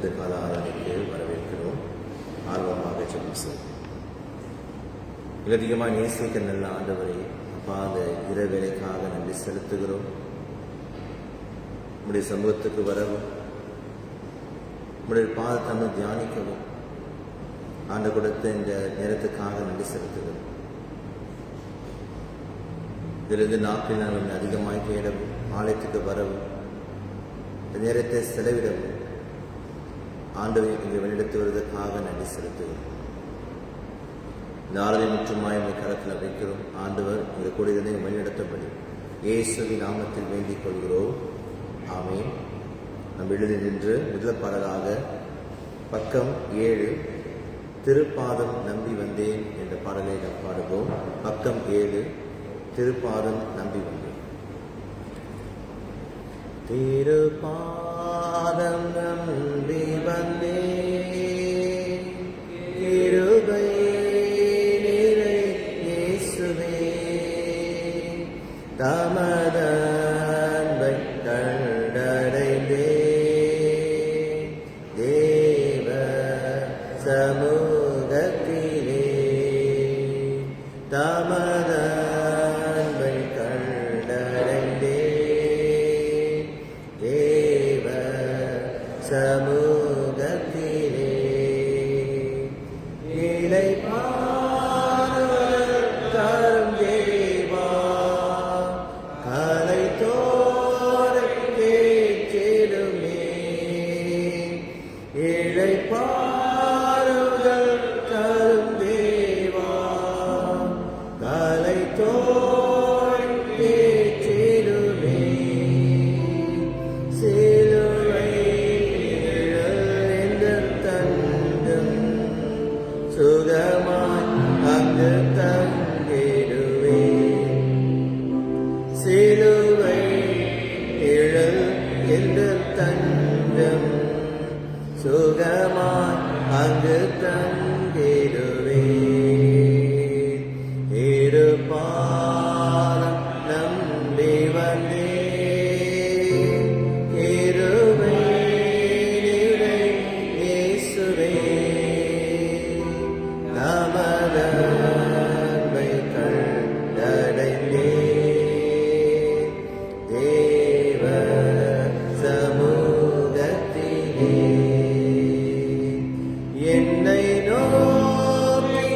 இந்த கால ஆராதனைக்கு வரவேற்கிறோம். ஆர்வமாக ஜெபிப்போம். அதிகமாக நேசிக்க நல்ல ஆண்டவரை, அப்பா, அந்த இரவேளைக்காக நன்றி செலுத்துகிறோம். உம்முடைய சமூகத்துக்கு வரவும், உம்முடைய பாதத்தை தியானிக்கவும் ஆண்டு கொடுத்த இந்த நேரத்துக்காக நன்றி செலுத்துகிறோம். இதிலிருந்து நாட்கள் நாங்கள் அதிகமாய் தேடவும், ஆலயத்துக்கு வரவும், இந்த நேரத்தை செலவிடவும் ஆண்டவை இங்கே வெளியிடத்து வருவதற்காக நன்றி செலுத்துகிறோம். இந்த ஆராதனை முற்றுமாய் உங்களை கரத்தில் வைக்கிறோம். ஆண்டவர் இந்த கூடியதை வழிநடத்தப்படி இயேசுவின் நாமத்தில் வேண்டிக் கொள்கிறோம். ஆமென். நாம் எழுதி நின்று முதல் பாடலாக பக்கம் 7 திருப்பாதம் நம்பி வந்தேன் என்ற பாடலை நாம் பாடுவோம். பக்கம் 7 திருப்பாதம் நம்பி வந்தேன். திருப்பாதம் நம்பி வந்தேன், கிருபை நிறை இயேசுவே, தமது அன்பை கண்டடைந்தேன், தேவ சமூகத்திலே தமது அன்பை கண்டடைந்தேன், தேவ சமூகத்திலே இளைப்பாறுதல் தரும் தேவா, கலைத்தோரை கேட்டிடுமே, இளைப்பாறுதல் தரும் தேவா, கலைத்தோரை கேட்டிடுமே, சிலுவை நிழல் தந்தம் சுகமாய் அங்கு தங்கிடுவே, சிலுவை நிழல் என்று தந்தம் சுகமாய் அங்கு தங்கிடுவே, இருபாலம் நம்பி வந்தேன், கிருபை நிறை இயேசுவே, தமது அன்பை கண்டடைந்தேன், தேவ சமூகத்திலே என்னை நோக்கி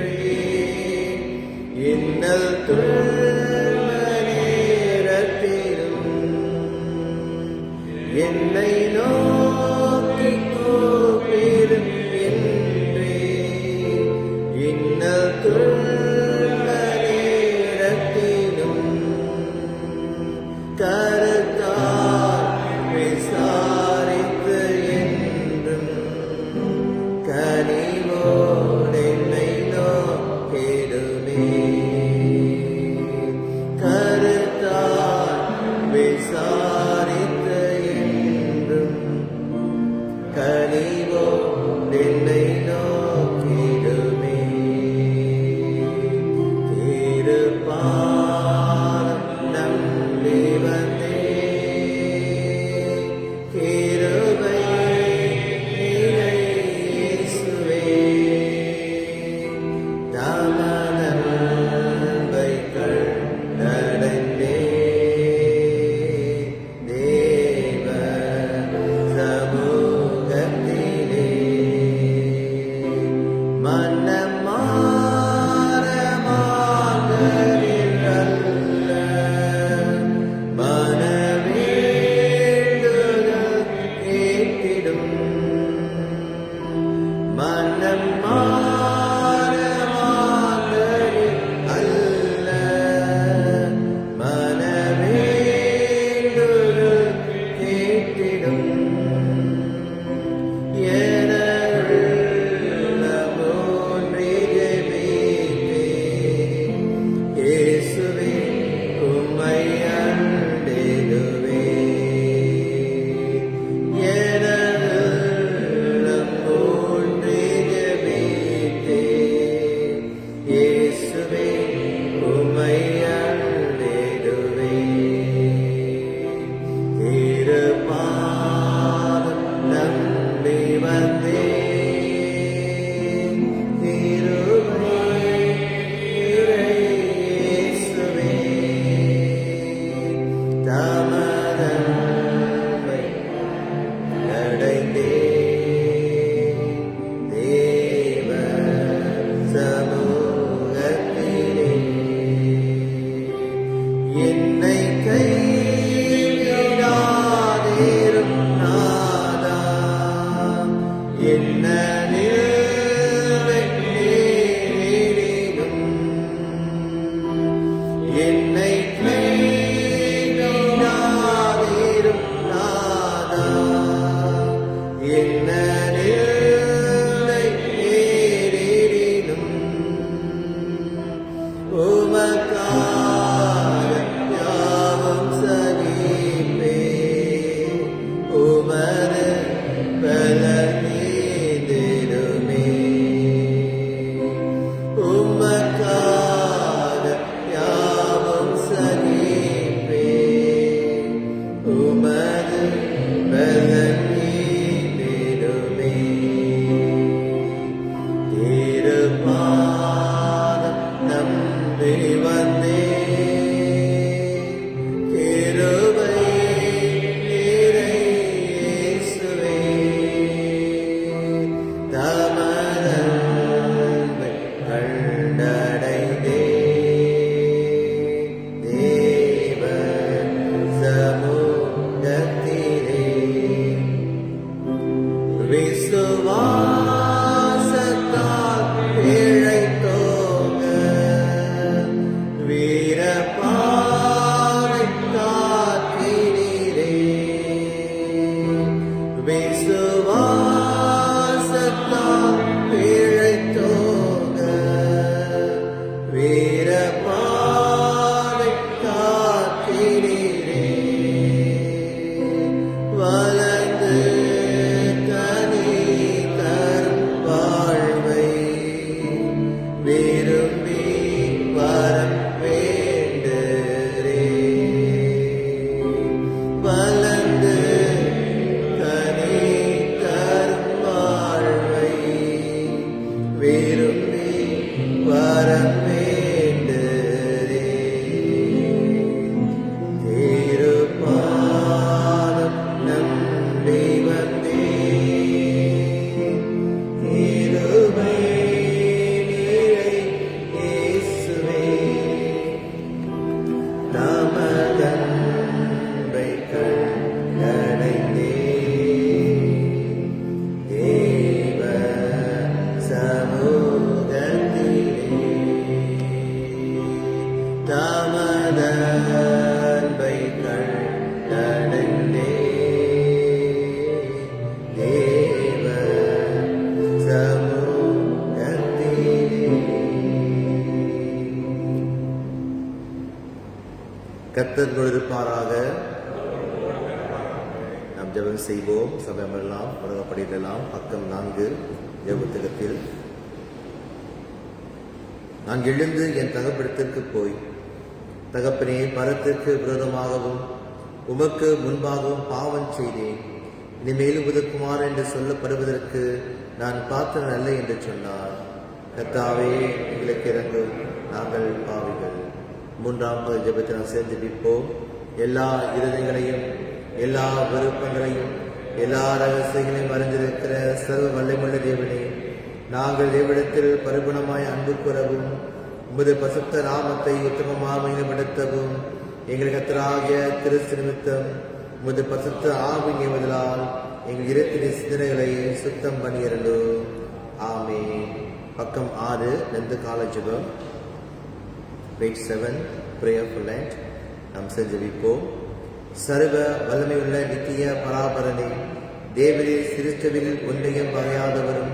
கூப்பிடுகின்றேன், இன்னல் துன்ப நேரத்திலும் என்னை நோக்கி கூப்பிடுகின்றேன், இன்னல் துன்ப நேரத்திலும் கருத்தால் விசாரித்து என்றும் கனிவோடு என்னை நோக்கிடுமே, கருத்தால் விசாரித்து என்றும் கனிவோடு என்னை நோக்கிடுமே, திருப்பாதம் நம்பி வந்தேன், கிருபை நிறை இயேசுவே, தமது அன்பை கண்டடைந்தேன், தேவ சமூகத்திலே மன்னம் மாற மாந்தரில் மனவேண்டுதல் கேட்டிடும், மனம் மாற மாந்தரில் அல்ல, மனவேண்டுதல் கேட்டிடும், எனவுள்ளமோன்றி ஜெபித்தேன், இயேசுவே உம்மை அண்டிடுவேன், எனவுள்ளமோன்றி ஜெபித்தேன், கர்த்தர் இருப்பாராக. நாம் ஜெபம் செய்வோம். சபையெல்லாம் உலகப்படியெல்லாம் பக்கம் 4 ஜெபத்திற்கு. நான் எழுந்து என் தகப்பனிடத்திற்கு போய், தகப்பனே, பரத்திற்கு விரோதமாகவும் உமக்கு முன்பாகவும் பாவம் செய்தேன். இனிமேலும் உதக்குமாறு என்று சொல்லப்படுவதற்கு நான் பாத்திரன் அல்ல என்று சொன்னார். கர்த்தாவே, எங்களுக்கு இறங்கும், நாங்கள் பாவிகள். 3வது ஜெபத்தை நாம் சேர்ந்து ஜெபிப்போம். எல்லா இருதயங்களையும், எல்லா விருப்பங்களையும், எல்லா ரகசியங்களையும் அறிந்திருக்கிற சர்வ வல்லமையுள்ள தேவனே, நாங்கள் தேவனிடத்தில் பரிபூர்ணமாய் அன்பு கூறவும், உமது பசுத்த நாமத்தை உத்தமமாக மகிமைப்படுத்தவும், எங்கள் கர்த்தராகிய கிறிஸ்து நிமித்தம் உமது பசுத்த ஆவியின் ஏவுதலால் எங்கள் இருத்தின சிந்தனைகளை சுத்தம் பண்ணியருளும். ஆமென். பக்கம் 6 நெந்து கால ஜெபம். Page 7 Prayer for Lent. நாம் செஞ்சவிப்போம். சர்வ வல்லமையுள்ள நித்திய பராபரனே, தேவரே, சிருஷ்டவில் ஒன்றையும் பகையாதவரும்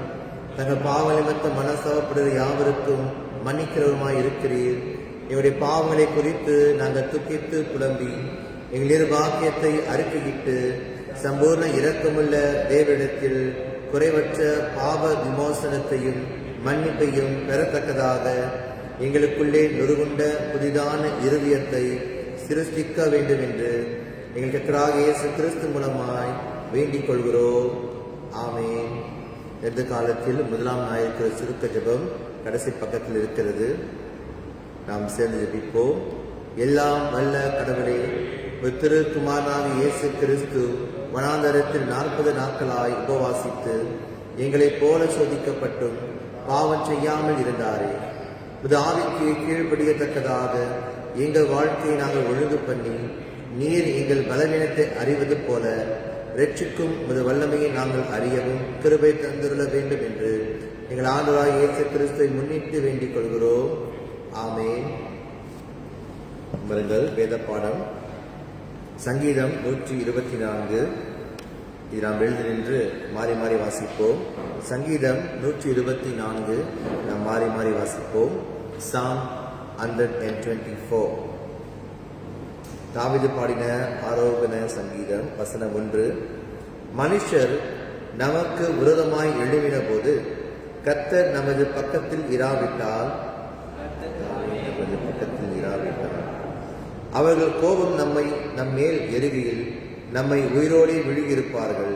தங்கள் பாவ நிமித்த மனசாவப்படுகிற யாவருக்கும் மன்னிக்கிறவருமாய் இருக்கிறீர். எங்களுடைய பாவங்களை குறித்து நாங்கள் துக்கித்து புலம்பி எங்கள் நிர்பாக்கியத்தை அறிக்கையிட்டு சம்பூர்ண இரக்கமுள்ள தேவனிடத்தில் குறைவற்ற பாவ விமோசனத்தையும் மன்னிப்பையும் பெறத்தக்கதாக எங்களுக்குள்ளே நொறுகுண்ட புதிதான இருதயத்தை சிருஷ்டிக்க வேண்டும் என்று எங்கள் கர்த்தராகிய இயேசு கிறிஸ்து மூலமாய் வேண்டிக் கொள்கிறோம். ஆமென். எந்த காலத்தில் 1ஆம் ஞாயிறு சுருக்க ஜெபம் கடைசி பக்கத்தில் இருக்கிறது. நாம் சேர்ந்து ஜெபிப்போம். எல்லாம் வல்ல கடவுளே, திருக்குமாரனாக இயேசு கிறிஸ்து வனாந்தரத்தில் 40 நாட்களாய் உபவாசித்து எங்களைப் போல சோதிக்கப்பட்டும் பாவம் செய்யாமல் இருந்தாரே. உமது ஆவிக்கு கீழ்ப்படியத்தக்கதாக எங்கள் வாழ்க்கையை நாங்கள் ஒழுங்கு பண்ணி, நீர் எங்கள் பலவீனத்தை அறிவது போல ரட்சிக்கும் உமது வல்லமையை நாங்கள் அறியவும் கிருபை தந்துள்ள வேண்டும் என்று எங்கள் ஆண்டவராகிய இயேசு கிறிஸ்துவை முன்னிட்டு வேண்டிக் கொள்கிறோம். ஆமென். வருங்கள், வேத பாடம் சங்கீதம் 124. இது நாம் எழுதி நின்று மாறி மாறி வாசிப்போம். சங்கீதம் 124 நாம் மாறி மாறி வாசிப்போம். Psalm 124. தாவீது பாடின ஆரோகண சங்கீதம். வசனம் 1. மனுஷர் நமக்கு விரோதமாய் எழும்பின போது கர்த்தர் நமது பக்கத்தில் இராவிட்டால் அவர்கள் கோபம் நம்மேல் எருகையில் நம்மை உயிரோடே விழுகியிருப்பார்கள்.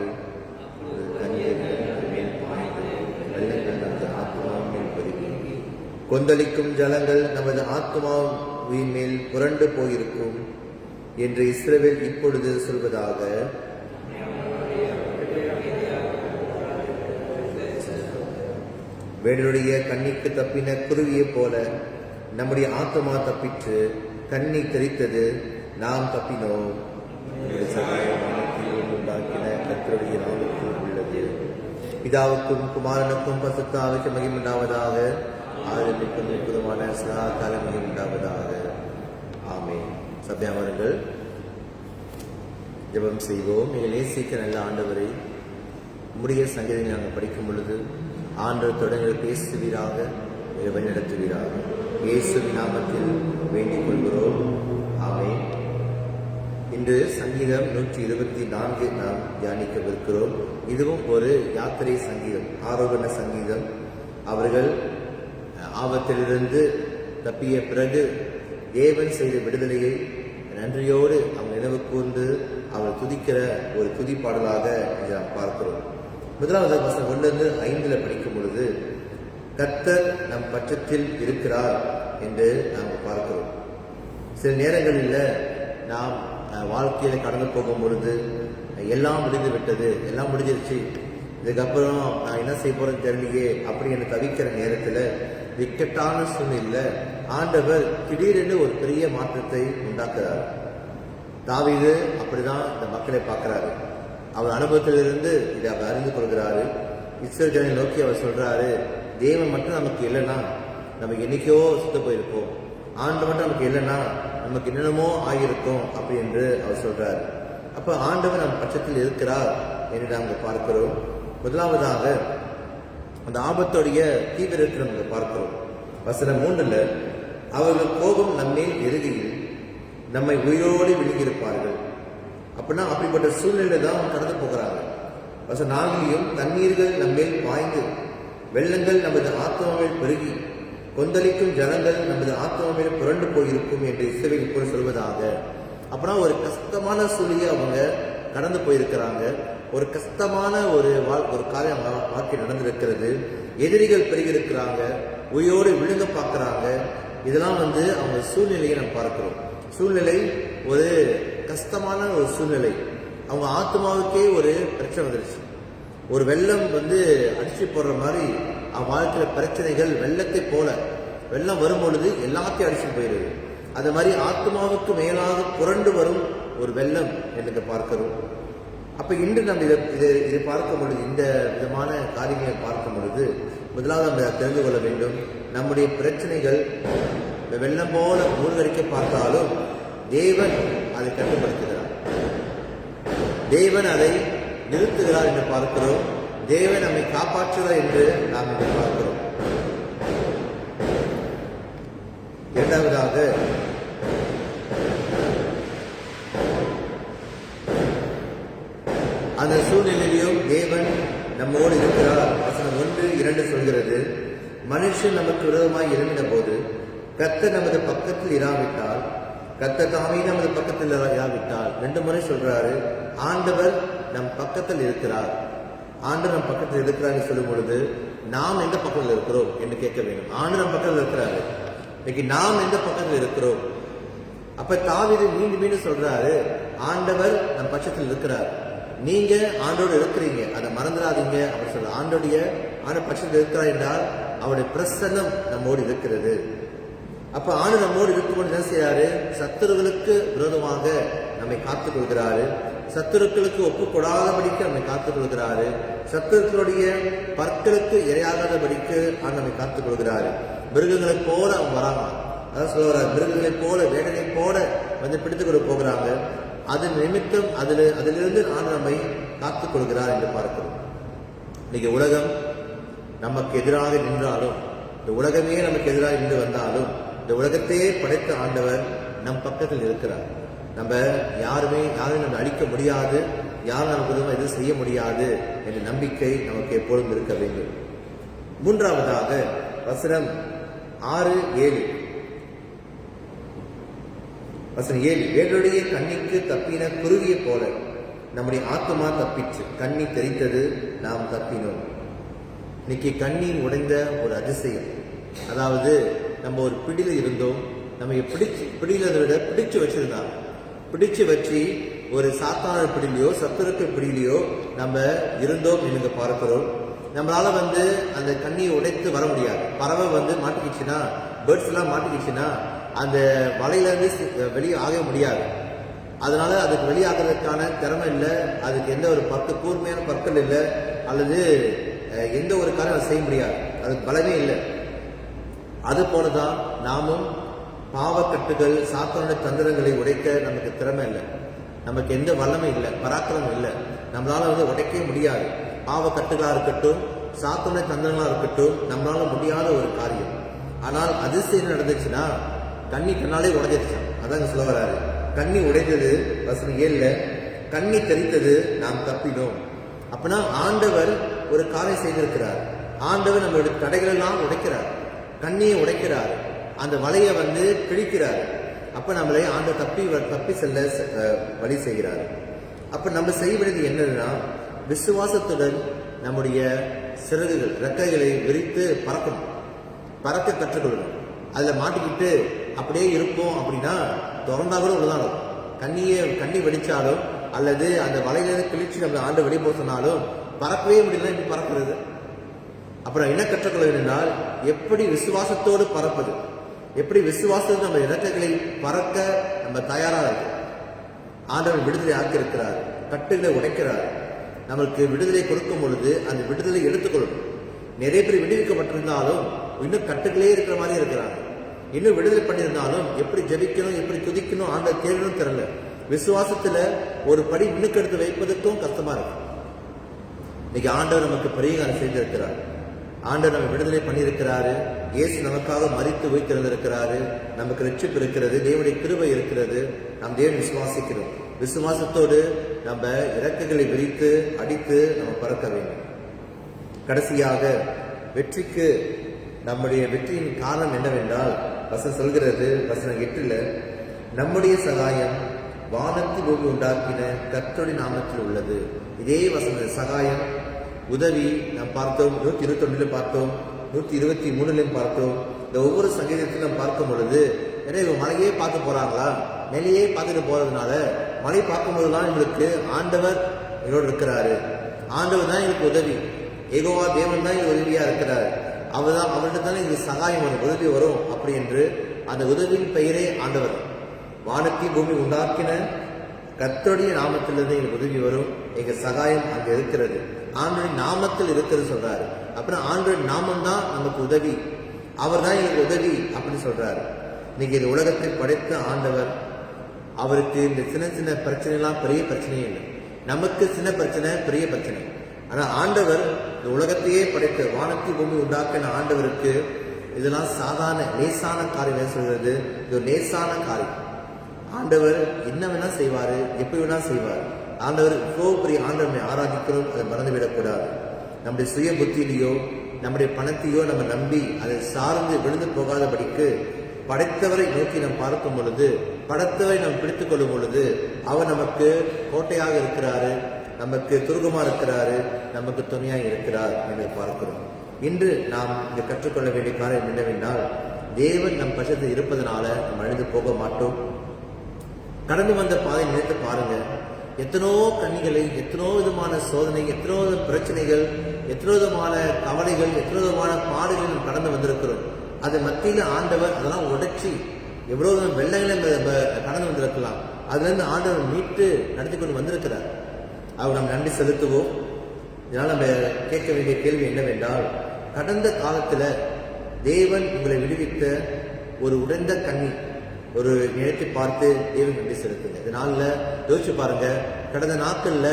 கொந்தளிக்கும் ஜலங்கள் நமது ஆத்மாவின் மேல் புரண்டு போயிருக்கும் என்று இஸ்ரவேல் இப்பொழுது சொல்வதாக. வேடருடைய கண்ணிக்கு தப்பின குருவியை போல நம்முடைய ஆத்மா தப்பிற்று. கண்ணி தெரித்தது, நாம் தப்பினோம். உண்டாக்கின கர்த்தருடைய நாமத்தில் உள்ளது. பிதாவுக்கும் குமாரனுக்கும் பரிசுத்த ஆவிக்கும் மகிமை உண்டாவதாக. ஆதிக்கும் அற்புதமான சதா கால மகிமை உண்டாவதாக. ஆமென். சபையாமர்கள் ஜெபம் செய்வோம். நீங்கள் நேசிக்க நல்ல ஆண்டவரை, உம்முடைய சங்கீதங்களை நாங்கள் படிக்கும் பொழுது ஆண்டவர் தொடர்ந்து பேசுவீராக, வழிநடத்துவீராக. இயேசுவின் நாமத்தில் வேண்டிக் கொள்கிறோம். ஆமென். இன்று சங்கீதம் 124 நாம் தியானிக்கவிருக்கிறோம். இதுவும் ஒரு யாத்திரை சங்கீதம், ஆரோகண சங்கீதம். அவர்கள் ஆபத்திலிருந்து தப்பிய பிறகு தேவன் செய்த விடுதலையை நன்றியோடு அவங்க நினைவு கூர்ந்து அவள் துதிக்கிற ஒரு துதிப்பாடலாக இதை நாம் பார்க்கிறோம். முதலாவது வசனம் 1-5 படிக்கும் பொழுது கர்த்தர் நம் பட்சத்தில் இருக்கிறார் என்று நாம் பார்க்கிறோம். சில நேரங்களில் நாம் வாழ்க்கையில கடந்து போகும் பொழுது எல்லாம் முடிந்து விட்டது, எல்லாம் முடிஞ்சிருச்சு, இதுக்கப்புறம் நான் என்ன செய்ய போறேன்னு தெரியலையே அப்படி என்று தவிக்கிற நேரத்தில் இக்கட்டான சூழ்நிலை ஆண்டவர் திடீரென்று ஒரு பெரிய மாற்றத்தை உண்டாக்குறார். தாவீது அப்படிதான் இந்த மக்களை பார்க்கிறாரு. அவர் அனுபவத்திலிருந்து இதை அவர் அறிந்து கொள்கிறாரு. இஸ்ரவேல் ஜனங்களை நோக்கி அவர் சொல்றாரு, தேவன் மட்டும் நமக்கு இல்லைன்னா நமக்கு என்னைக்கோ சுத்த போயிருப்போம், ஆண்டவர் மட்டும் நமக்கு இல்லைன்னா நமக்கு என்னென்னமோ ஆகியிருக்கும் அப்படி என்று அவர் சொல்றார். அப்ப ஆண்டவர் நம் பட்சத்தில் இருக்கிறார் என்று நாங்கள் பார்க்கிறோம். முதலாவதாக அந்த ஆபத்துடைய தீவிரத்தை நம்ம பார்க்கிறோம். வசனம் 3 அவர்கள் கோபம் நம்மேல் எருகையில் நம்மை உயிரோடு விழுங்கியிருப்பார்கள். அப்படின்னா அப்படிப்பட்ட சூழ்நிலை தான் கடந்து போகிறாங்க. வசனம் 4 தண்ணீர்கள் நம்மேல் பாய்ந்து வெள்ளங்கள் நமது ஆத்மாவில் பெருகி கொந்தளிக்கும் ஜனங்கள் நமது ஆத்மாவில் புரண்டு போயிருக்கும் என்று இஸ்ரவேல் இப்போது சொல்வதாக. அப்படின்னா ஒரு கஷ்டமான சூழ்நிலையை அவங்க கடந்து போயிருக்கிறாங்க. ஒரு கஷ்டமான ஒரு காரியம் வாழ்க்கை நடந்திருக்கிறது. எதிரிகள் பெருகிருக்கிறாங்க, உயிரோடு விழுங்க பார்க்கிறாங்க. இதெல்லாம் அவங்க சூழ்நிலையை நம்ம பார்க்கிறோம். சூழ்நிலை ஒரு கஷ்டமான ஒரு சூழ்நிலை. அவங்க ஆத்மாவுக்கே ஒரு பிரச்சனை வந்துருச்சு. ஒரு வெள்ளம் அடிச்சு போடுற மாதிரி அவன் வாழ்க்கையில பிரச்சனைகள் வெள்ளத்தை போல, வெள்ளம் வரும் பொழுது எல்லாத்தையும் அடிச்சு போயிடுது. அது மாதிரி ஆத்மாவுக்கு மேலாக புரண்டு வரும் ஒரு வெள்ளம் என்று பார்க்கிறோம். அப்ப இன்று நம்ம இதை பார்க்கும் பொழுது, இந்த விதமான காரியங்களை பார்க்கும் பொழுது முதலாவது நம்ம தெரிந்து கொள்ள வேண்டும், நம்முடைய பிரச்சனைகள் வெள்ளம் போல மூழ்கடிக்க பார்த்தாலும் தேவன் அதை கட்டுப்படுத்துகிறார், தேவன் அதை நிறுத்துகிறார் என்று பார்க்கிறோம். தேவன் நம்மை காப்பாற்றுகிறார் என்று நாம் இதை பார்க்கிறோம். இரண்டாவதாக அந்த சூழ்நிலையிலும் தேவன் நம்மோடு இருக்கிறார். வசனம் 1-2 சொல்கிறது, மனுஷன் நமக்கு விரோதமாய் எழும்பின போது கர்த்தர் நமது பக்கத்தில் இராவிட்டால், கர்த்தர் தாமே நமது பக்கத்தில் இராவிட்டால். 2 முறை சொல்றாரு, ஆண்டவர் நம் பக்கத்தில் இருக்கிறார். ஆண்டவர் நம் பக்கத்தில் இருக்கிறார் சொல்லும் பொழுது நாம் எந்த பக்கத்தில் இருக்கிறோம் என்று கேட்க வேண்டும். ஆண்டவர் நம் பக்கத்தில் இருக்கிறாரு, இன்னைக்கு நாம் எந்த பக்கத்தில் இருக்கிறோம்? அப்ப தாவீது மீண்டும் மீண்டும் சொல்றாரு, ஆண்டவர் நம் பட்சத்தில் இருக்கிறார், நீங்க ஆண்டோடு இருக்கிறீங்க, அதை மறந்துடாதீங்க அப்படி சொல்ற. ஆண்டோட பட்சத்தில் இருக்கிறார் என்றால் அவருடைய பிரசன்னம் நம்மோடு இருக்கிறது. அப்ப ஆண்டு நம்மோடு இருக்கும்போது என்ன செய்யறாரு? சத்துருகளுக்கு விரோதமாக நம்மை காத்துக் கொள்கிறாரு. சத்துருக்களுக்கு ஒப்பு கொடாதபடிக்கு நம்மை காத்துக் கொள்கிறாரு. சத்துருக்களுடைய பற்களுக்கு இரையாகாதபடிக்கு நம்மை காத்துக் கொள்கிறாரு. மிருகங்களைப் போல அவன் வராங்க. அதான் சொல்லுவார், மிருகங்களைப் போல வேடனை போல வந்து பிடித்துக் கொண்டு போகிறாங்க. அது நிமித்தம் அதிலிருந்து நம்மை காத்துக் கொள்கிறார் என்று பார்க்கிறோம். இன்னைக்கு உலகம் நமக்கு எதிராக நின்றாலும், இந்த உலகமே நமக்கு எதிராக நின்று வந்தாலும், இந்த உலகத்தையே படைத்த ஆண்டவர் நம் பக்கத்தில் இருக்கிறார். நம்ம யாரும் நம்ம அழிக்க முடியாது, யாரும் நமக்கு எதுவும் செய்ய முடியாது என்ற நம்பிக்கை நமக்கு எப்பொழுதும் இருக்க வேண்டும். மூன்றாவதாக வசனம் 6-7. வசனம் 7, வேடருடைய கண்ணிக்கு தப்பின குருவியை போல நம்முடைய ஆத்மா தப்பிச்சு, கண்ணி தெரித்தது, நாம் தப்பினோம். இன்னைக்கு கண்ணி உடைந்த ஒரு அதிசயம். அதாவது நம்ம ஒரு பிடியில இருந்தோம், நம்ம பிடியில விட பிடிச்சு வச்சிருந்தாங்க. பிடிச்சு வச்சு ஒரு சாத்தான பிடிலையோ சத்துருக்கு பிடிலையோ நம்ம இருந்தோம் என்று பார்க்கிறோம். நம்மளால அந்த கண்ணியை உடைத்து வர முடியாது. பறவை மாட்டிக்கிச்சுன்னா, பேர்ட்ஸ் எல்லாம் மாட்டிக்கிச்சுன்னா அந்த வலையிலிருந்து வெளியே ஆக முடியாது. அதனால அதுக்கு வெளியாகிறதுக்கான திறமை இல்லை, அதுக்கு எந்த ஒரு கூர்மையான பற்கள் இல்லை, அல்லது எந்த ஒரு காரியம் செய்ய முடியாது, அதுக்கு பலமே இல்லை. அது போலதான் நாமும் பாவக்கட்டுகள் சாத்தானுடைய தந்திரங்களை உடைக்க நமக்கு திறமை இல்லை, நமக்கு எந்த வல்லமை இல்லை, பராக்கிரமம் இல்லை. நம்மளால உடைக்கவே முடியாது. பாவக்கட்டுகளா இருக்கட்டும், சாத்தானுடைய தந்திரங்களா இருக்கட்டும், நம்மளால முடியாத ஒரு காரியம். ஆனால் அதிசயம் நடந்துச்சுன்னா கண்ணி தன்னாலே உடைஞ்சிருச்சான். அதாங்க சொல்ல வராரு, கண்ணி உடைந்தது. வசனம் 7, கண்ணி தெரித்தது, நாம் தப்பினோம். அப்படின்னா ஆண்டவர் ஒரு காரியம் செய்திருக்கிறார். ஆண்டவர் நம்மளுடைய தடைகள் எல்லாம் உடைக்கிறார், கண்ணியை உடைக்கிறார், அந்த வலையை கிழிக்கிறார். அப்ப நம்மளை தப்பி செல்ல வழி செய்கிறார். அப்ப நம்ம செய்ய வேண்டியது என்னன்னா, விசுவாசத்துடன் நம்முடைய சிறகுகள் ரெக்கைகளை விரித்து பறக்க கற்றுக்கொள்ளணும். அதுல மாட்டிக்கிட்டு அப்படியே இருப்போம் அப்படின்னா திறந்தா கூட உள்ளதான் கண்ணி வெடிச்சாலும் அல்லது அந்த வலையிலிருந்து கிழிச்சு நம்ம ஆண்டு வெளியே போக சொன்னாலும் பறக்கவே முடியல. இப்படி பறக்கிறது அப்புறம் என்ன கற்றுக்கொள்ள வேண்டும்னால், எப்படி விசுவாசத்தோடு பறப்பது, எப்படி விசுவாசத்தோடு நம்ம இறக்கைகளை பறக்க நம்ம தயாராக இருக்கு. ஆண்டவர் விடுதலை ஆக்கியிருக்கிறார், கட்டுகளை உடைக்கிறார். நம்மளுக்கு விடுதலை கொடுக்கும் பொழுது அந்த விடுதலை எடுத்துக்கொள்ளணும். நிறைய பேர் விடுவிக்கப்பட்டிருந்தாலும் இன்னும் கட்டுகளே இருக்கிற மாதிரி இருக்கிறாங்க. இன்னும் விடுதலை பண்ணியிருந்தாலும் எப்படி ஜெபிக்கணும், எப்படி துதிக்கணும், ஆண்டவர் தேடணும் தெரியல. விசுவாசத்துல ஒரு படி முன்னுக்கெடுத்து வைப்பதற்கும் கஷ்டமா இருக்கு. இன்னைக்கு ஆண்டவர் நமக்கு பரிகாரம் செய்திருக்கிறார். ஆண்டவர் நம்ம விடுதலை பண்ணியிருக்கிறாரு. இயேசு நமக்காக மரித்து உயிர்த்தெழுந்திருக்கிறாரு. நமக்கு ரட்சிப்பு இருக்கிறது, தேவனுடைய கிருபை இருக்கிறது. நாம் தேவன் விசுவாசிக்கிறோம். விசுவாசத்தோடு நம்ம இறக்கைகளை விரித்து அடித்து நம்ம பறக்க வேண்டும். கடைசியாக வெற்றிக்கு நம்முடைய வெற்றியின் காரணம் என்னவென்றால், வசனம் சொல்கிறது, வசனம் 8, நம்முடைய சகாயம் வானத்து பூமி உண்டாக்கின கர்த்தருடைய நாமத்தில் உள்ளது. இதே வசன சகாயம் உதவி நாம் பார்த்தோம், 121 பார்த்தோம், 123 பார்த்தோம். இந்த ஒவ்வொரு சங்கீதத்திலும் நாம் பார்க்கும் பொழுது, இவங்க மலையே பார்க்க போறாங்களா, மேலேயே பார்த்துட்டு போறதுனால மலை பார்க்கும் போதுதான் எங்களுக்கு ஆண்டவர் எங்களோடு இருக்கிறாரு, ஆண்டவர் தான் எங்களுக்கு உதவி, ஏகோவா தேவன் தான் எங்களுக்கு உதவியா இருக்கிறார், அவர்கிட்ட தானே எங்களுக்கு சகாயம் வரும், உதவி வரும். அப்படி என்று அந்த உதவியின் பெயரே ஆண்டவர். வானத்தை பூமி உண்டாக்கின கர்த்தருடைய நாமத்திலிருந்து எங்களுக்கு உதவி வரும், எங்க சகாயம் அங்க இருக்கிறது, ஆண்டவருடைய நாமத்தில் இருக்கிறது சொல்றாரு. அப்புறம் ஆண்டவருடைய நாமம் தான் நமக்கு உதவி, அவர் தான் எங்களுக்கு உதவி அப்படின்னு சொல்றாரு. இன்னைக்கு இந்த உலகத்தை படைத்த ஆண்டவர், அவருக்கு இந்த சின்ன சின்ன பிரச்சனை எல்லாம் பெரிய பிரச்சனையே இல்லை. நமக்கு சின்ன பிரச்சனை பெரிய பிரச்சனை. ஆனா ஆண்டவர் இந்த உலகத்தையே படைத்த வானத்தை பூமி உண்டாக்கின ஆண்டவருக்கு இதெல்லாம் சாதாரண லேசான காரியம் சொல்றது. இது ஒரு லேசான காரியம். ஆண்டவர் என்ன வேணா செய்வாரு, எப்படி வேணா செய்வார். ஆண்டவர் இவ்வளோ பெரிய ஆண்டவரை ஆராதிக்கிறோம், அதை மறந்துவிடக்கூடாது. நம்முடைய சுய புத்தியிலையோ நம்முடைய பணத்தையோ நம்ம நம்பி அதை சார்ந்து விழுந்து போகாதபடிக்கு படைத்தவரை நோக்கி நாம் பார்க்கும் பொழுது, படைத்தவரை நாம் பிடித்துக் கொள்ளும் பொழுது, அவர் நமக்கு கோட்டையாக இருக்கிறாரு, நமக்கு துருகமா இருக்கிறாரு, நமக்கு துணையாக இருக்கிறார் என்று பார்க்கிறோம். இன்று நாம் இங்கு கற்றுக்கொள்ள வேண்டிய காரியம் என்னவென்றால், தேவன் நம் பட்சத்தில் இருப்பதனால நம்ம அழிந்து போக மாட்டோம். கடந்து வந்த பாதை நினைத்து பாருங்க. எத்தனோ கண்ணிகளை, எத்தனோ விதமான சோதனை, எத்தனோ பிரச்சனைகள், எத்தனோ விதமான கவலைகள், எத்தனோ விதமான பாடுகள் நாம் கடந்து வந்திருக்கிறோம். அது மத்தியில் ஆண்டவர் அதெல்லாம் உடைச்சி எவ்வளவு வெள்ளங்களை கடந்து வந்திருக்கலாம். அதுலேருந்து ஆண்டவர் மீட்டு நடத்தி கொண்டு வந்திருக்கிறார். அவர் நாம் நன்றி செலுத்துவோம். இதனால் நம்ம கேட்க வேண்டிய கேள்வி என்னவென்றால், கடந்த காலத்தில் தேவன் உங்களை விடுவித்த ஒரு உடைந்த கண்ணி ஒரு நினைத்து பார்த்து தேவன் நன்றி செலுத்துங்க. இதனால யோசிச்சு பாருங்க, கடந்த நாட்களில்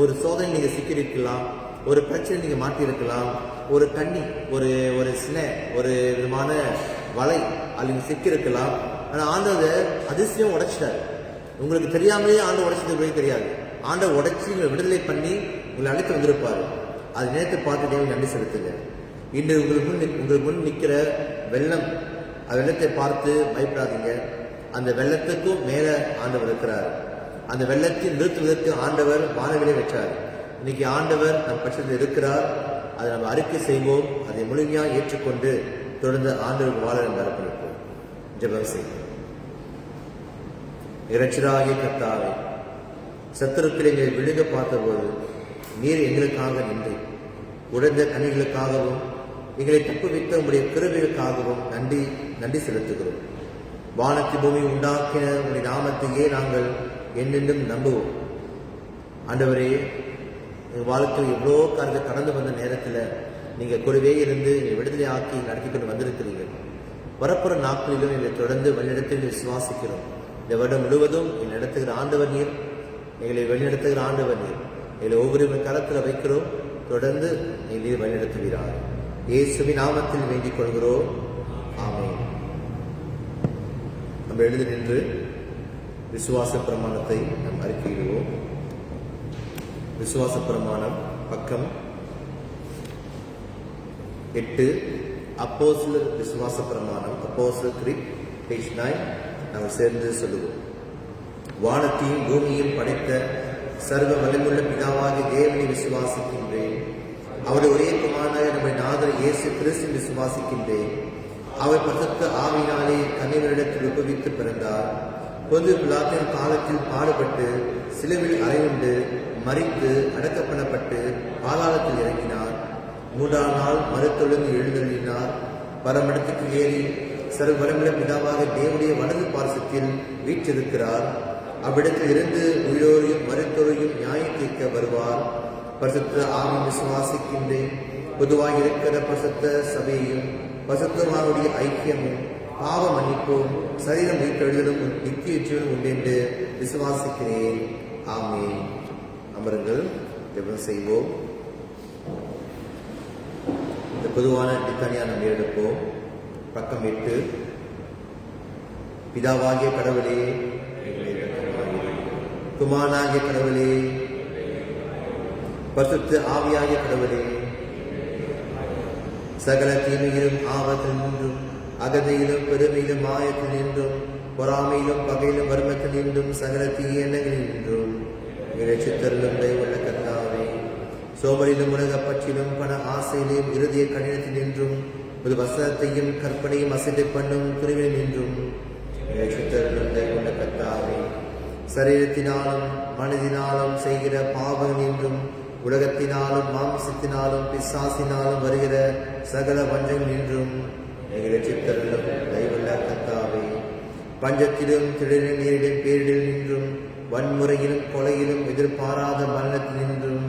ஒரு சோதனை நீங்க சிக்கியிருக்கலாம், ஒரு பிரச்சனை நீங்க மாட்டியிருக்கலாம், ஒரு கண்ணி ஒரு ஒரு ஒரு விதமான வலை அது சிக்கியிருக்கலாம். ஆனால் ஆண்டவர் அதிசயம் உடைச்சிட்டாரு. உங்களுக்கு தெரியாமலே ஆண்டு உடைச்சது தெரியாது. ஆண்டவர் உடைச்சி உங்களை விடுதலை பண்ணி உங்களை அழைத்து வந்திருப்பாரு. அதை நினைத்து பார்த்து தேவன் நன்றி செலுத்துங்க. இன்று உங்களுக்கு முன் நிற்கிற வெள்ளம், அந்த வெள்ளத்தை பார்த்து பயப்படாதீங்க. அந்த வெள்ளத்துக்கும் மேல ஆண்டவர் இருக்கிறார். அந்த வெள்ளத்தை நிறுத்துவதற்கு ஆண்டவர் வானவிலை வச்சார். இன்னைக்கு ஆண்டவர் நம் பட்சத்தில் இருக்கிறார். அதை நம்ம அறிக்கை செய்வோம். அதை முழுமையாக ஏற்றுக்கொண்டு தொடர்ந்து ஆண்டவர் வாழ நடப்பிருப்போம். ஜெபம் செய்வோம். இரட்சகராகிய கர்த்தாவே, சத்துருக்களை எங்களை விழுங்க பார்த்தபோது நீர் எங்களுக்காக நின்று உடைந்த கனிகளுக்காகவும் எங்களை தப்புவித்த உங்களுடைய கிருபைகளுக்காகவும் நன்றி செலுத்துகிறோம். வானத்து பூமி உண்டாக்கின உங்களுடைய நாமத்தையே நாங்கள் என்னென்றும் நம்புவோம். ஆண்டவரே, எங்கள் வாழ்க்கையில் எவ்வளோ காரியத்தை கடந்து வந்த நேரத்தில் நீங்கள் கூடவே இருந்து எங்களை விடுதலை ஆக்கி நடத்தி கொண்டு வந்திருக்கிறீர்கள். வரப்புற நாட்களிலும் எங்களை தொடர்ந்து வழிநடத்தி விசுவாசிக்கிறோம். இந்த வருடம் முழுவதும் எங்களை நடத்துகிற ஆண்டவர் நீர், எங்களை வழிநடத்துகிற ஆண்டவர் நீர். எங்களை ஒவ்வொரு கரத்தில் வைக்கிறோம். தொடர்ந்து எங்களை வழிநடத்துகிறார். இயேசுவின் நாமத்தில் வேண்டிக் கொள்கிறோம். ஆமென். நம்ம எழுந்து நின்று விசுவாச பிரமாணத்தை நாம் அறிக்கையிடுவோம். விசுவாச பிரமாணம் பக்கம் 8, அப்போஸ்தலர் விசுவாச பிரமாணம், அப்போஸ்தலர் கிரீட், பேஜ் 9. நாங்கள் சேர்ந்து சொல்லுவோம். வானத்தையும் பூமியையும் படைத்த சர்வ வல்லமையுள்ள பிதாவாகிய தேவனை விசுவாசிக்கின்றேன். அவருடைய ஒரே குமாரனாய நம்முடைய நாதர் இயேசு கிறிஸ்து விசுவாசிக்கின்றேன். அவர் பரிசுத்த ஆவியினாலே கன்னியரிடத்தில் உபவித்து பிறந்தார். பொது பிலாத்தின் காலத்தில் பாடுபட்டு சிலுவையில் அறையுண்டு மரித்து அடக்கம் பண்ணப்பட்டு பாதாளத்தில் இறங்கினார். 3ஆம் நாள் மறுத்தொழுந்து எழுந்தருளினார். பரமடத்துக்கு ஏறி சர்வ வல்லமையுள்ள பிதாவாக தேவனுடைய வலது பார்சத்தில் வீற்றிருக்கிறார். அவ்விடத்தில் இருந்து உயிரோரையும் மருத்துவரையும் நியாயம் தீர்க்க வருவார். பரிசுத்த ஆவி விசுவாசிக்கின்றேன். பொதுவாக இருக்கிற பரிசுத்த சபையையும் பரிசுத்தமானுடைய ஐக்கியமும் பாவ மன்னிப்பும் சரீரம் உயிர்த்தெழுதலும் நித்திய ஜீவனும் உண்டு என்று விசுவாசிக்கிறேன். ஆமென். அமருங்கள், ஜெபம் செய்வோம். இந்த பொதுவான தனியாக நம்ம எடுப்போம். பக்கம் 8. பிதாவாகிய கடவுளே, குமாரனாகிய கடவுளே, பரிசுத்த ஆவியாகிய கடவுளே, சகல தீமையிலும் ஆபத்தில் நின்றும் அகதையிலும் பெருமையிலும் மாயத்தில் நின்றும் பொறாமையிலும் பகையிலும் வறுமத்தில் நின்றும் சகல தீய எண்ணங்களில் நின்றும் இறைச்சித்தருளும் தயவுள்ள கர்த்தாவே, சோமரிலும் உலக பற்றிலும் பண ஆசையிலும் இறுதிய கடினத்தில் நின்றும் ஒரு வசனத்தையும் கற்பனையும் அசைத்து பண்ணும் துணிவில் நின்றும் இறைச்சித்தருளும் தயவுள்ள கர்த்தாவே, சரீரத்தினாலும் மனதினாலும் செய்கிற பாவம் நின்றும் உலகத்தினாலும் மாமிசத்தினாலும் பிசாசினாலும் வருகிற சகல வஞ்சம் நின்றும் எங்களை சித்தரிலும் தயவுள்ள கர்த்தாவே, பஞ்சத்திலும் திடரில் நீரிலும் பேரிடில் நின்றும் வன்முறையிலும் கொலையிலும் எதிர்பாராத மரணத்தில் நின்றும்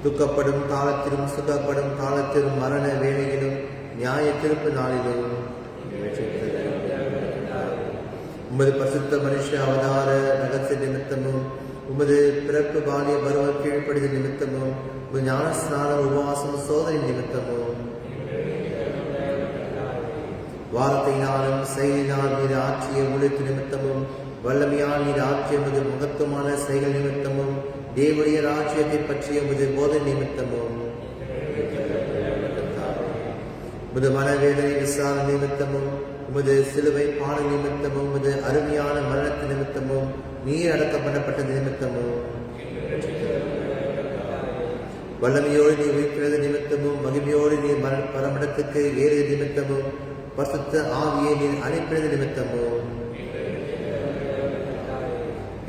துக்கப்படும் காலத்திலும் சுகப்படும் காலத்திலும் மரண வேளையிலும் நியாய திருப்பு நாளிலும் உமது பரிசுத்த மனுஷ அவதார ரகசிய நிமித்தமும் உமது பிறப்பு பாலிய பருவ கீழ்ப்படிதல் நிமித்தமும் உமது ஞானஸ்நானம் உபவாசம் சோதனை நிமித்தமும் வார்த்தையினாலும் செயலினால் நீர் ஆட்சிய உழைப்பு நிமித்தமும் வல்லமையால் நீர் ஆட்சிய உமது மகத்துவமான செயல் நிமித்தமும் தேவனுடைய ராஜ்யத்தை பற்றிய உமது போதை நிமித்தமும் உமது மனவேதனை விசாரணை நிமித்தமும் உமது சிலுவை பாட நிமித்தமும் உமது அருமையான மரணத்து நிமித்தமும் நீர் அடக்கப்படப்பட்ட நிமித்தமும் வல்லமையோடு நீர் உயிர்க்கிறது நிமித்தமும் மகிமையோடு நீர் பரமடத்துக்கு ஏறிய நிமித்தமும் பரிசுத்த ஆவியை நீர் அனுப்பினது நிமித்தமும்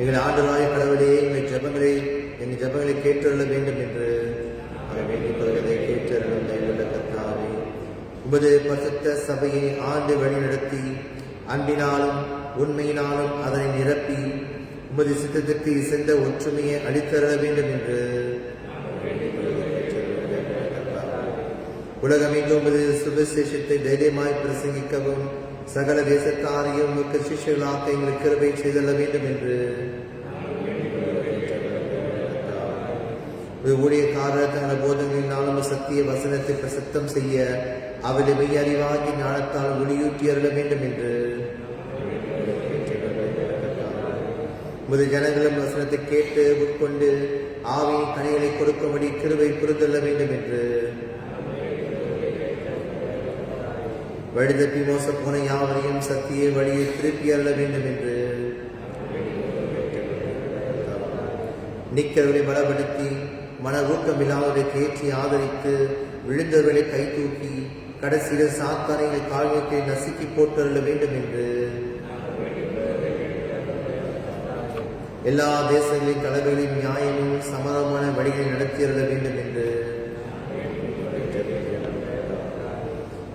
எங்கள் ஆண்டவராய கடவுளே, எங்கள் ஜெபங்களை கேட்டருள வேண்டும் என்று அதை வேண்டிக் கொள்வதை கேட்டருளும் தயவுள்ள கர்த்தாவே, உமது பரிசுத்த சபையை ஆண்டு வழிநடத்தி அன்பினாலும் உண்மையினாலும் அதனை நிரப்பி உமது சித்தத்திற்கு இசைந்த ஒற்றுமையை அளித்தர வேண்டும் என்று உலகமெங்கும் உமது சுவிசேஷத்தை தைரியமாய் பிரசங்கிக்கவும் சகல தேசத்தாரையும் உமக்கு சிஷ்யர்களாக்க எங்களுக்கு கிருபை செய்தள்ள வேண்டும் என்று ஊழியக்காரர் தங்கள் போதனையினாலும் சத்திய வசனத்தை பிரசித்தம் செய்ய அவரை மெய் அறிவாகி ஞானத்தால் ஒளியூட்டி அருள வேண்டும் என்று முது ஜனங்களும் வசனத்தை கேட்டு உட்கொண்டு ஆவியின் கனிகளை கொடுக்கும்படி கிருபை புரிந்துள்ள வேண்டும் என்று வழிதப்பி மோச போன யாவரையும் சத்திய வழியை திருப்பி அருள வேண்டும் என்று நிக்கிறவரை பலப்படுத்தி மன ஊக்கம் இல்லாதவரை தேற்றி ஆதரித்து விழுந்தவர்களை கை தூக்கி கடைசியில் சாத்தானைகளை கால்நீட்டை நசுக்கி போட்டருள வேண்டும் என்று எல்லா தேசங்களின் தலைவர்களின் நியாயமும் சமரமான வழிகளை நடத்தியருள வேண்டும் என்று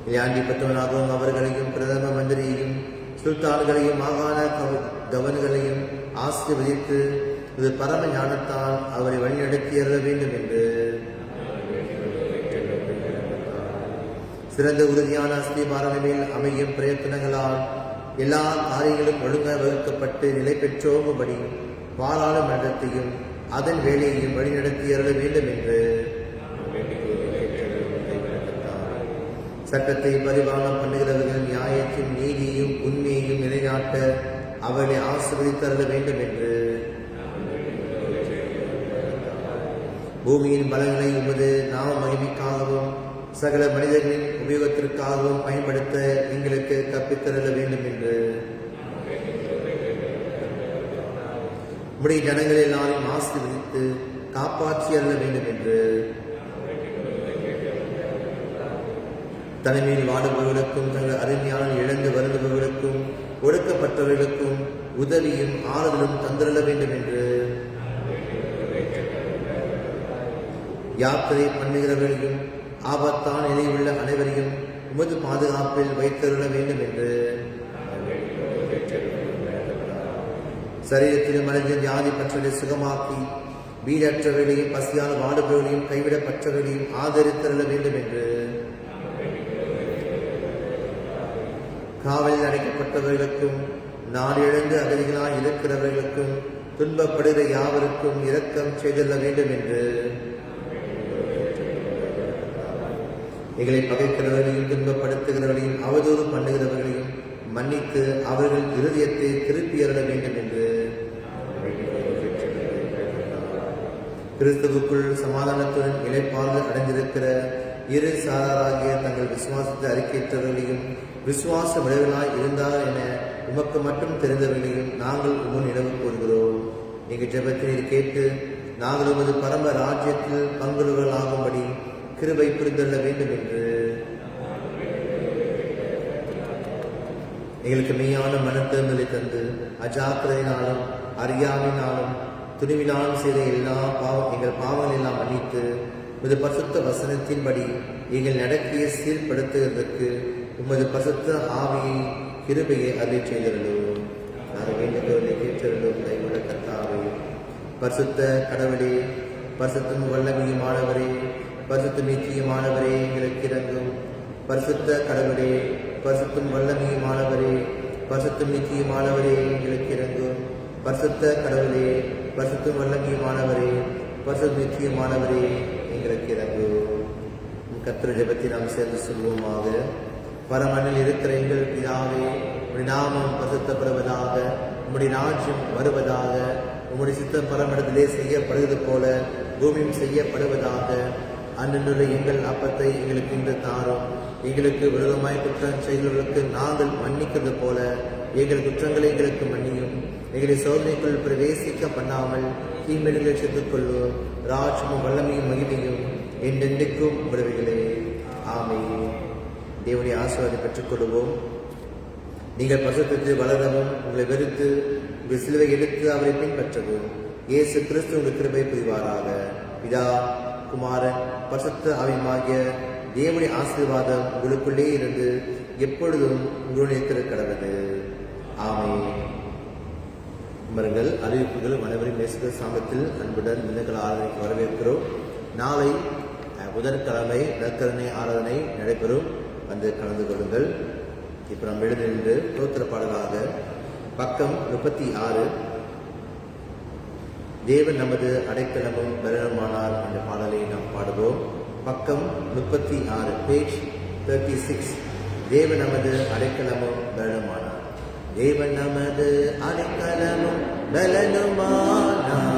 விளையாண்டி பெற்றவனாகவும் அவர்களையும் பிரதம மந்திரியையும் சுல்தான்களையும் மாகாண கவன்களையும் ஆசீர்வதித்து இது பரம ஞானத்தால் அவரை வழிநடத்தி அருள வேண்டும் என்று சிறந்த உறுதியான அஸ்திபாரணியில் அமையும் பிரயத்தனங்களால் எல்லா காரியங்களும் ஒழுங்க வகுக்கப்பட்டு நிலை பெற்றோகும்படி பாராளுமன்றத்தையும் அதன் வேலையையும் வழிநடத்தி அருள வேண்டும் என்று சட்டத்தை பரிபாலனம் பண்ணுகிறவர்கள் நியாயத்தின் நீதியையும் உண்மையையும் நிலைநாட்ட அவர்களை ஆசீர்வதித்தருள வேண்டும் என்று பூமியின் பலங்களை உமது நாம மகிமைக்காகவும் சகல மனிதர்களின் உபயோகத்திற்காகவும் பயன்படுத்த எங்களுக்கு கற்பித்தருள வேண்டும் என்று உம்முடைய ஜனங்கள் எல்லாரையும் ஆசீர்வதித்து காப்பாற்றி அருள வேண்டும் என்று தலைமையில் வாடுபவர்களுக்கும் தங்கள் அருமையான இழந்து வருபவர்களுக்கும் ஒடுக்கப்பட்டவர்களுக்கும் உதவியும் ஆறுதலும் தந்திரள வேண்டும் என்று யாத்திரை பண்ணுகிறவர்களையும் ஆபத்தான நிலையுள்ள அனைவரையும் உமது பாதுகாப்பில் வைத்தருள வேண்டும் என்று சரீரத்திலும் மனித வியாதி பற்றலை சுகமாக்கி வீடற்றவர்களையும் பசியால் வாடுபவர்களையும் கைவிடப்பட்டவர்களையும் ஆதரித்தருள வேண்டும் என்று காவலில் அடைக்கப்பட்டவர்களுக்கும் நாடு இழந்து அகதிகளாய் இருக்கிறவர்களுக்கும் துன்பப்படுகிற யாவருக்கும் இரக்கம் செய்தள்ள வேண்டும் என்று எங்களை பகைக்கிறவர்களையும் துன்பப்படுத்துகிறவர்களையும் அவதூறு பண்ணுகிறவர்களையும் மன்னித்து அவர்கள் இருதயத்தை திருப்பி அருள வேண்டும் என்று கிறிஸ்துவுக்குள் சமாதானத்துடன் இளைப்பாறு அடைந்திருக்கிற இரு சாராராகிய தங்கள் விசுவாசத்தை அறிக்கையற்றவர்களையும் விசுவாச விளைவுகளாய் இருந்தார் என உமக்கு மட்டும் தெரிந்தவர்களையும் நாங்கள் உமன் நினைவு கூறுகிறோம். நீங்கள் ஜெபத்தினர் கேட்டு நாங்கள் உமது பரம ராஜ்யத்தில் பங்குள்ளவர்களாகும்படி கிருபை புரிந்துள்ள வேண்டும் என்று எங்களுக்கு மெய்யான மனத்தேர்தலை தந்து அஜாக்கிரதையினாலும் அறியாமையினாலும் துணிவினாலும் செய்த எங்கள் பாவங்கள் எல்லாம் மன்னித்து உமது பரிசுத்த வசனத்தின்படி எங்கள் நடக்கையை சீர்படுத்துவதற்கு உமது பரிசுத்த ஆவியை கிருபையை அருளி செய்திருந்தோம். நாங்கள் வேண்டுகோளை கேட்டிருந்தோம். கைவிட கர்த்தாவே, பரிசுத்த கடவுளே, பரிசுத்தம் வல்லமையுமானவரே, பரிசுத்த நிச்சயமானவரே, எங்களுக்கு இறங்கும். பரிசுத்த கடவுளே, பரிசுத்தம் வல்லமையுமானவரே, பரிசுத்தம் நிச்சயமானவரே, எங்களுக்கு இறங்கும். பரிசுத்த கடவுளே, பரிசுத்தம் வல்லமையுமானவரே, பரிசுத்த நிச்சயமானவரே, எங்களுக்கு இறங்கும். கர்த்தர் ஜெபத்தை நாம் சேர்ந்து சொல்வோமாக. பரமனில் இருக்கிற எங்கள் பிதாவே, உம்முடைய நாமம் பரிசுத்தப்படுவதாக, உம்முடைய ராஜ்யம் வருவதாக, உம்முடைய சித்தம் பரமஇடத்திலே செய்யப்படுவது போல பூமியும் செய்யப்படுவதாக. அன்றுள்ள எங்கள் அப்பத்தை எங்களுக்கு இன்று தாரும். எங்களுக்கு விரோதமாய் குற்றம் செய்தவர்களுக்கு நாங்கள் மன்னிக்கிறது போல எங்கள் குற்றங்களை எங்களுக்கு மன்னியும். எங்களை சோதனைக்குள் பிரவேசிக்க பண்ணாமல் தீமைகளை சேர்த்துக் கொள்வோம். ராஜ்யமும் வல்லமையும் மகிமையும் என்றென்றைக்கும் விடுவிகளே. ஆமென். தேவனுடைய ஆசீர்வாதத்தை பெற்றுக் கொள்வோம். நீங்கள் பரிசுத்தத்தில் வளரவும், உங்களை வெறுத்து உங்கள் சிலுவை எடுத்து அவரை பின்பற்றவும் இயேசு கிறிஸ்து உங்கள் கிருபை புரிவாராக. பிதா, குமாரன், பரிசுத்த ஆவியுமாகிய தேவனுடைய ஆசீர்வாதம் உங்களுக்குள்ளே இருந்து எப்பொழுதும் உங்களுடைய கடவுளே. ஆமென். மருங்கள் அறிவிப்புகள் அனைவரும் நேசிக்கிற சாமத்தில் அன்புடன் மின்னகல் ஆராதனைக்கு வரவேற்கிறோம். நாளை புதன்கிழமை நற்கருணை ஆராதனை நடைபெறும். வந்து கலந்து கொள்ளுங்கள். இப்போ நம்ம எழுதி நின்று தோத்திர பாடலாக பக்கம் 36 தேவன் நமது அடைக்கலமும் பலனுமானார் என்ற பாடலை நாம் பாடுவோம். பக்கம் 36 பேஜ் 36. தேவன் நமது அடைக்கலமும் பலனுமானார். தேவன் நமது அடைக்கலமும் பலனுமானார்.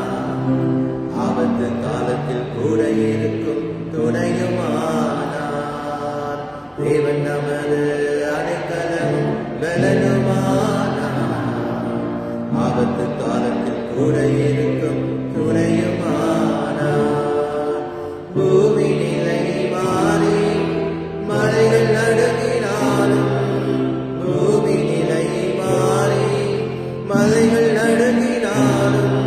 ஆபத்து காலத்தில் கூட இருக்கும் துணையுமானார். தேவன் நமது அடைக்கலமும் பலனுமானார். ஆபத்து காலத்தில் கூட இருக்கும் துணையுமானார். பூமி நிலை மாறி மலைகள் நடுங்கினாலும், பூமி நிலை மாறி மலைகள் நடுங்கினாலும்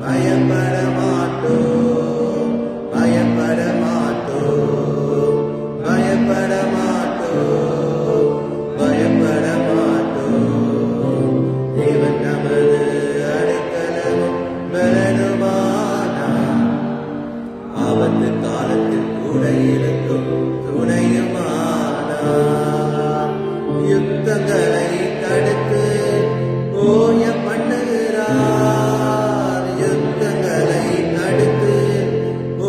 பயப்பட மாட்டோம், பயப்பட மாட்டோம், பயப்பட மாட்டோம், பயப்பட மாட்டோம். தேவன் நமது அடைக்கலமும் பலனுமானார். ஆபத்து காலத்தில் கூட இருக்கும் துணையுமானார். யுத்தங்களை தடுத்து ஓய பண்ணுகிறார். யுத்தங்களை தடுத்து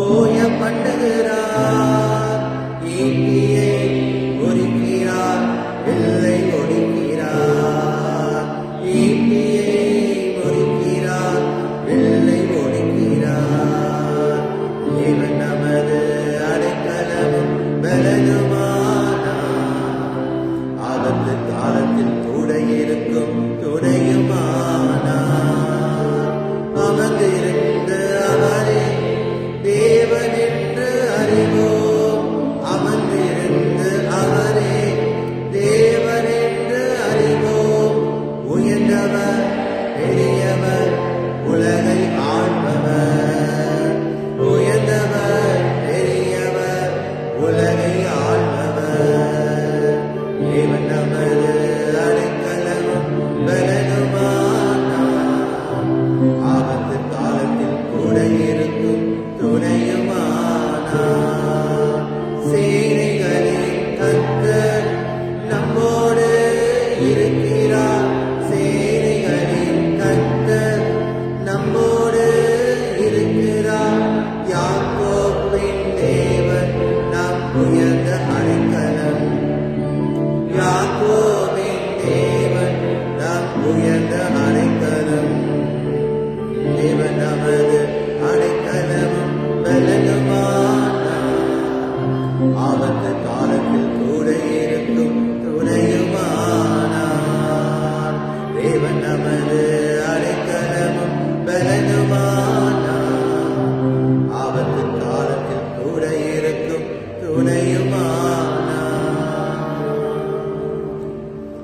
ஓய பண்ணுகிறார். ஈட்டியை ஒதுக்கிறார், வெள்ளை ஒடுக்கிறார். ஈட்டியை ஒதுக்கிறார், வெள்ளை ஒடுக்கிறார். தேவன் நமது அடைக்கலமும் பலனுமானார். ஆபத்து காலத்தில் கூட இருக்கும் துணையுமானார். அமர்ந்திருந்து அவரே தேவன் என்று அறிவோம். அமர்ந்திருந்து அவரே தேவன் என்று அறிவோம். உயர்ந்தவர், பெரியவர், உலகை ஆள்பவர். உயர்ந்தவர், பெரியவர், உலகை ஆள்பவர். தேவன் நமது அடைக்கலமும் பலனுமானார். ஆபத்து காலத்தில் கூட இருக்கும் துணையுமானார். சேனைகளின் கர்த்தர் நம்மோடு இருக்கிறார். சேனைகளின் கர்த்தர் நம்மோடு இருக்கிறார். யாக்கோபின் தேவன் நம் உயர்ந்த அடைக்கலம். யாக்கோபின் தேவன் நம் உயர்ந்த அடைக்கலம். தேவன் நமது அடைக்கலமும் பலனுமானார். ஆபத்து காலத்தில் கூட இருக்கும் துணையுமானார். தேவன் நமது அடைக்கலமும் பலனுமானார். ஆபத்து காலத்தில் கூட இருக்கும் துணையுமானார்.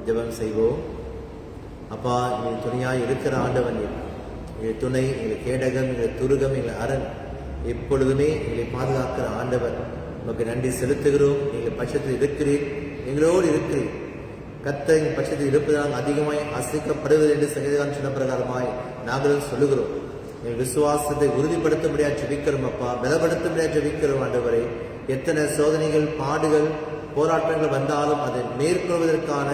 ஜெபம் செய்வோம். அப்பா, எங்கள் துணையாய் இருக்கிற ஆண்டவன், எங்கள் துணை, எங்கள் கேடகம், எங்கள் துருகம், எங்கள் அரண், எப்பொழுதுமே எங்களை பாதுகாக்கிற ஆண்டவர், உமக்கு நன்றி செலுத்துகிறோம். எங்கள் பட்சத்தில் இருக்கிறீர், எங்களோடு இருக்கிறீர். கர்த்தர் எங்கள் பட்சத்தில் இருப்பதால் அதிகமாய் அசைக்கப்படுவது என்று சங்கீதகாரன் சொன்ன பிரகாரமாய் நாங்களும் சொல்லுகிறோம். எங்கள் விசுவாசத்தை உறுதிப்படுத்த முடியாது ஜெபிக்கிறோம். அப்பா, பலப்படுத்த முடியாது ஜெபிக்கிறோம். ஆண்டவரே, எத்தனை சோதனைகள், பாடுகள், போராட்டங்கள் வந்தாலும் அதை மேற்கொள்வதற்கான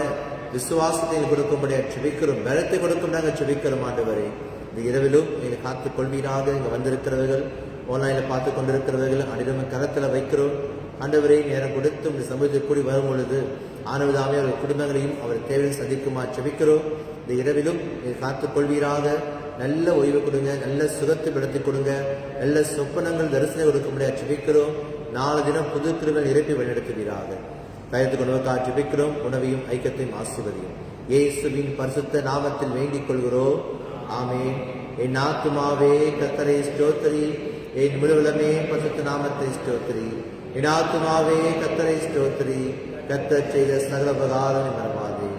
விசுவாசத்தை கொடுக்க முடியாது ஜெபிக்கிறோம். பலத்தை கொடுக்க நாங்கள் ஜெபிக்கிறோம். ஆண்டவரே, இந்த இரவிலும் எங்களை காத்துக் கொள்வீராக. இங்கே வந்திருக்கிறவர்கள், ஆன்லைனில் பார்த்து கொண்டிருக்கிறவர்கள் அனைவரும் கரத்தில் வைக்கிறோம். ஆண்டவரே, நேரம் கொடுத்து இந்த சமூகத்தில் கூடி வரும் பொழுது ஆனவதாமே அவர்கள் குடும்பங்களையும் அவர் தேவையை சந்திக்குமா ஜெபிக்கிறோம். இந்த இரவிலும் நீங்கள் காத்துக் கொள்வீராக. நல்ல ஓய்வு கொடுங்க, நல்ல சுகத்தை படுத்தி கொடுங்க, நல்ல சொப்பனங்கள் தரிசனம் கொடுக்க முடியாது ஜெபிக்கிறோம். 4 தினம் புது கிருபையை நிரப்பி வழிநடத்துவீராக. தயத்து கொள்வதற்காக ஜெபிக்கிறோம். உணவையும் ஐக்கியத்தையும் ஆசீர்வதியும் இயேசுவின் பரிசுத்த நாமத்தில் வேண்டிக் கொள்கிறோம். ஆமென். என் ஆத்துமாவே கர்த்தரை ஸ்தோத்திரி, என் முழுவலமே பரிசுத்த நாமத்தை ஸ்தோத்திரி. என் ஆத்துமாவே கர்த்தரை ஸ்தோத்திரி, கர்த்தர் செய்த சகல உபகாரங்களை மறவாதே.